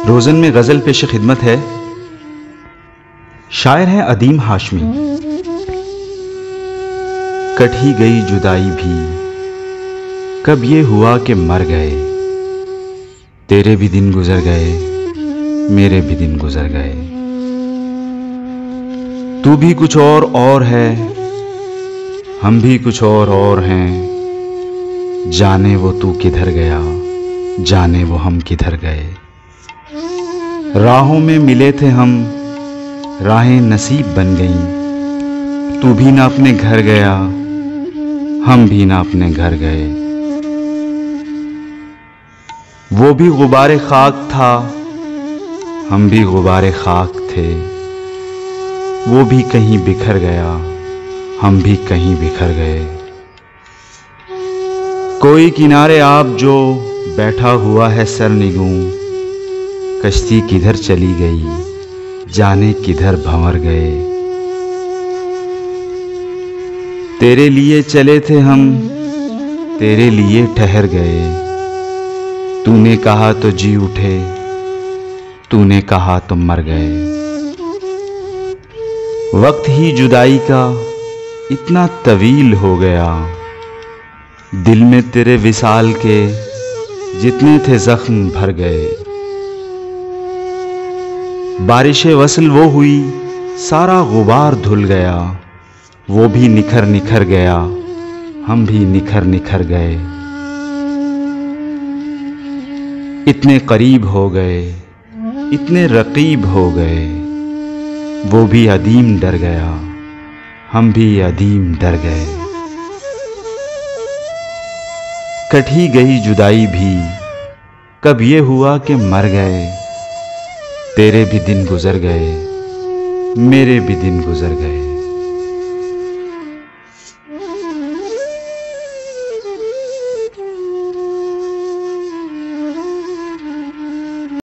रोज़न में गज़ल पेश खिदमत है। शायर हैं अदीम हाशमी। कट ही गई जुदाई भी, कब ये हुआ कि मर गए। तेरे भी दिन गुजर गए, मेरे भी दिन गुजर गए। तू भी कुछ और है, हम भी कुछ और हैं। जाने वो तू किधर गया, जाने वो हम किधर गए। राहों में मिले थे हम, राहें नसीब बन गईं। तू भी ना अपने घर गया, हम भी ना अपने घर गए। वो भी गुबारे खाक था, हम भी गुबारे खाक थे। वो भी कहीं बिखर गया, हम भी कहीं बिखर गए। कोई किनारे आप जो बैठा हुआ है सरनिगूं। कश्ती किधर चली गई, जाने किधर भंवर गए। तेरे लिए चले थे हम, तेरे लिए ठहर गए। तूने कहा तो जी उठे, तूने कहा तो मर गए। वक्त ही जुदाई का इतना तवील हो गया। दिल में तेरे विसाल के जितने थे जख्म भर गए। बारिशे वसल वो हुई, सारा गुबार धुल गया। वो भी निखर निखर गया, हम भी निखर निखर गए। इतने करीब हो गए, इतने रकीब हो गए। वो भी अदीम डर गया, हम भी अदीम डर गए। कट ही गई जुदाई भी, कब ये हुआ कि मर गए। तेरे भी दिन गुजर गए, मेरे भी दिन गुजर गए।